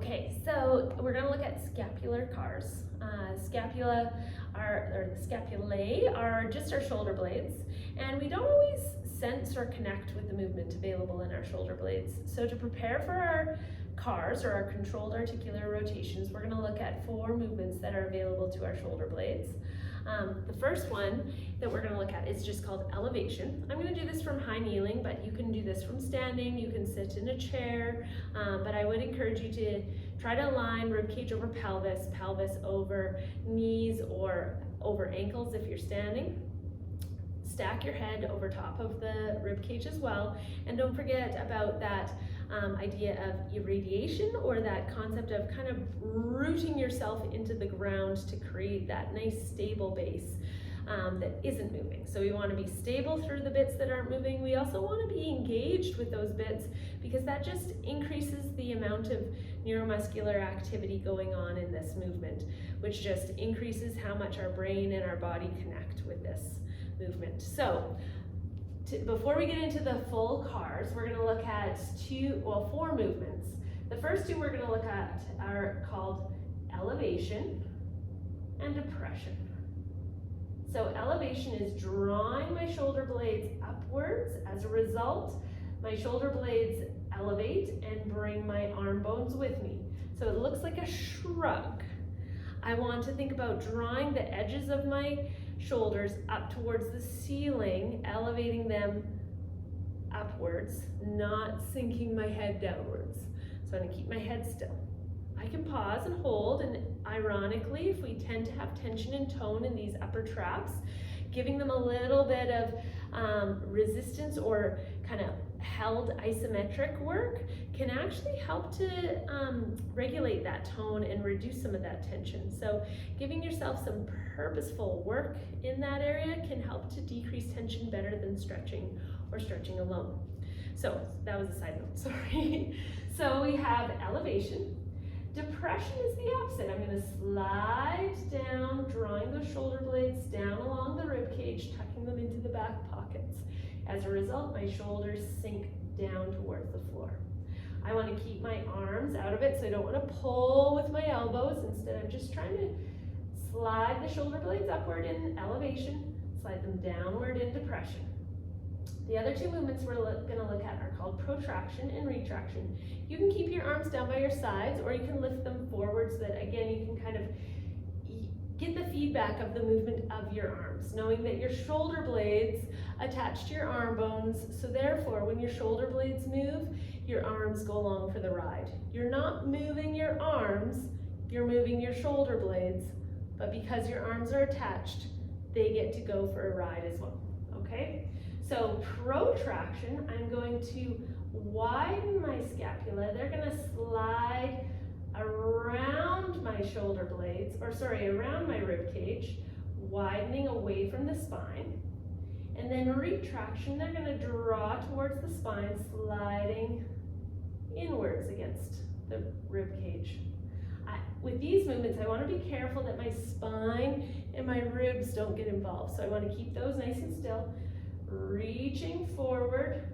Okay, so we're going to look at scapular CARs. Scapulae are just our shoulder blades, and we don't always sense or connect with the movement available in our shoulder blades. So to prepare for our CARs, or our controlled articular rotations, we're going to look at 4 movements that are available to our shoulder blades. The first one that we're going to look at is just called elevation. I'm going to do this from high kneeling, but you can do this from standing, you can sit in a chair, but I would encourage you to try to align ribcage over pelvis, pelvis over knees or over ankles if you're standing. Stack your head over top of the ribcage as well, and don't forget about that idea of irradiation, or that concept of kind of rooting yourself into the ground to create that nice stable base that isn't moving. So we want to be stable through the bits that aren't moving. We also want to be engaged with those bits, because that just increases the amount of neuromuscular activity going on in this movement, which just increases how much our brain and our body connect with this movement. So before we get into the full CARs, we're going to look at 4 movements. The first 2 we're going to look at are called elevation and depression. So elevation is drawing my shoulder blades upwards. As a result, my shoulder blades elevate and bring my arm bones with me. So it looks like a shrug. I want to think about drawing the edges of my shoulders up towards the ceiling, elevating them upwards, not sinking my head downwards. So I'm going to keep my head still. I can pause and hold, and ironically, if we tend to have tension and tone in these upper traps, giving them a little bit of resistance or kind of held isometric work can actually help to regulate that tone and reduce some of that tension. So giving yourself some purposeful work in that area can help to decrease tension better than stretching or stretching alone. So that was a side note, sorry. So we have elevation. Depression is the opposite. I'm going to slide down, drawing those shoulder blades down along the rib cage, tucking them into the back pockets. As a result, my shoulders sink down towards the floor. I want to keep my arms out of it, so I don't want to pull with my elbows. Instead, I'm just trying to slide the shoulder blades upward in elevation, slide them downward in depression. The other 2 movements we're going to look at are called protraction and retraction. You can keep your arms down by your sides, or you can lift them forward so that, again, you can kind of get the feedback of the movement of your arms, knowing that your shoulder blades attach to your arm bones, so therefore when your shoulder blades move, your arms go along for the ride. You're not moving your arms, you're moving your shoulder blades, but because your arms are attached, they get to go for a ride as well, okay? So protraction, I'm going to widen my scapula. They're going to slide around my shoulder blades, around my rib cage, widening away from the spine. And then retraction, they're going to draw towards the spine, sliding inwards against the rib cage. With these movements, I want to be careful that my spine and my ribs don't get involved. So I want to keep those nice and still. Reaching forward,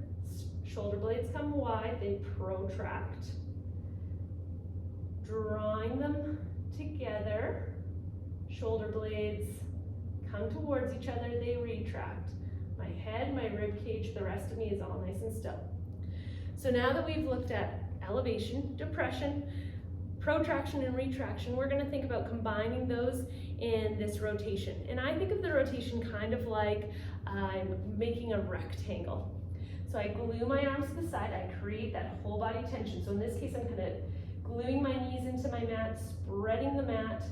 shoulder blades come wide, they protract. Drawing them together, shoulder blades come towards each other, they retract. My head, my rib cage, the rest of me is all nice and still. So now that we've looked at elevation, depression, protraction, and retraction, we're going to think about combining those in this rotation. And I think of the rotation kind of like I'm making a rectangle. So I glue my arms to the side, I create that whole body tension. So in this case, I'm kind of gluing my knees into my mat, spreading the mat.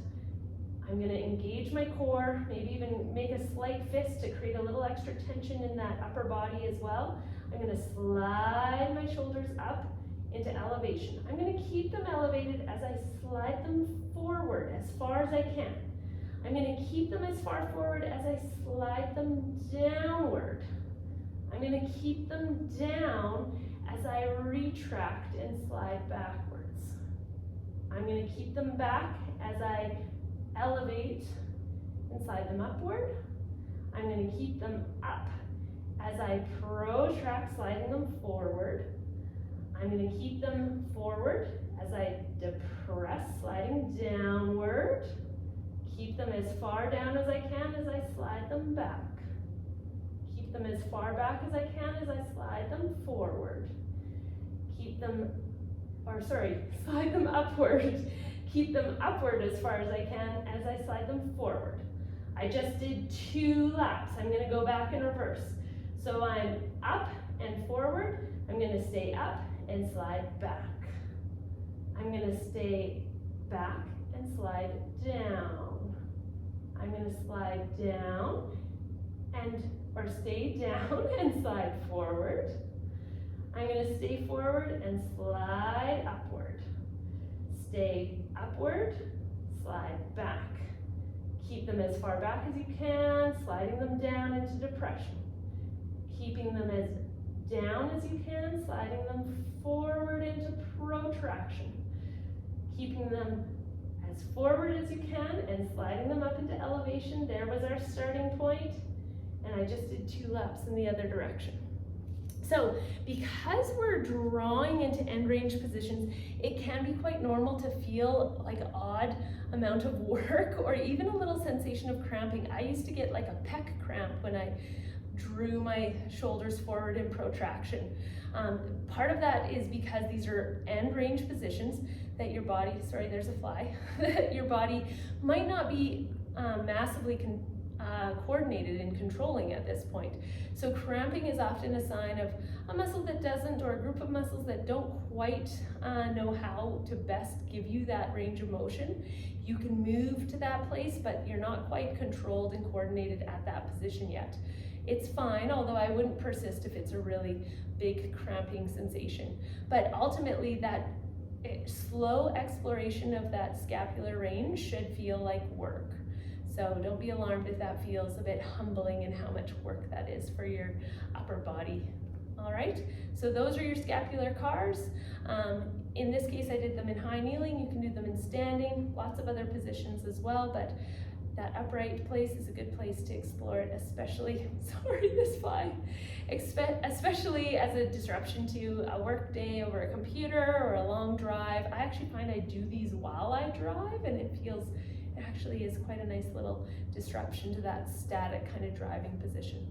I'm going to engage my core, maybe even make a slight fist to create a little extra tension in that upper body as well. I'm going to slide my shoulders up into elevation. I'm going to keep them elevated as I slide them forward as far as I can. I'm going to keep them as far forward as I slide them downward. I'm going to keep them down as I retract and slide backwards. I'm going to keep them back as I elevate and slide them upward. I'm going to keep them up as I protract, sliding them forward. I'm going to keep them forward as I depress, sliding downward. Keep them as far down as I can as I slide them back. Keep them as far back as I can as I slide them forward. Keep them, slide them upward. Keep them upward as far as I can as I slide them forward. I just did 2 laps. I'm going to go back in reverse. So I'm up and forward. I'm going to stay up and slide back. I'm going to stay back and slide down. I'm going to slide down or stay down and slide forward. I'm going to stay forward and slide upward. Stay upward, slide back. Keep them as far back as you can, sliding them down into depression. Keeping them as down as you can, sliding them forward into protraction. Keeping them as forward as you can and sliding them up into elevation. There was our starting point, and I just did 2 laps in the other direction. So because we're drawing into end range positions, it can be quite normal to feel like an odd amount of work or even a little sensation of cramping. I used to get like a pec cramp when I drew my shoulders forward in protraction. Part of that is because these are end range positions that your body, sorry, there's a fly, your body might not be massively coordinated in controlling at this point. So cramping is often a sign of a muscle that doesn't, or a group of muscles that don't quite know how to best give you that range of motion. You can move to that place, but you're not quite controlled and coordinated at that position yet. It's fine, although I wouldn't persist if it's a really big cramping sensation. But ultimately, that slow exploration of that scapular range should feel like work. So don't be alarmed if that feels a bit humbling and how much work that is for your upper body. All right, so those are your scapular CARs. In this case, I did them in high kneeling. You can do them in standing, lots of other positions as well, but that upright place is a good place to explore it, especially, sorry, this fly, especially as a disruption to a work day over a computer or a long drive. I actually find I do these while I drive, and it actually is quite a nice little disruption to that static kind of driving position.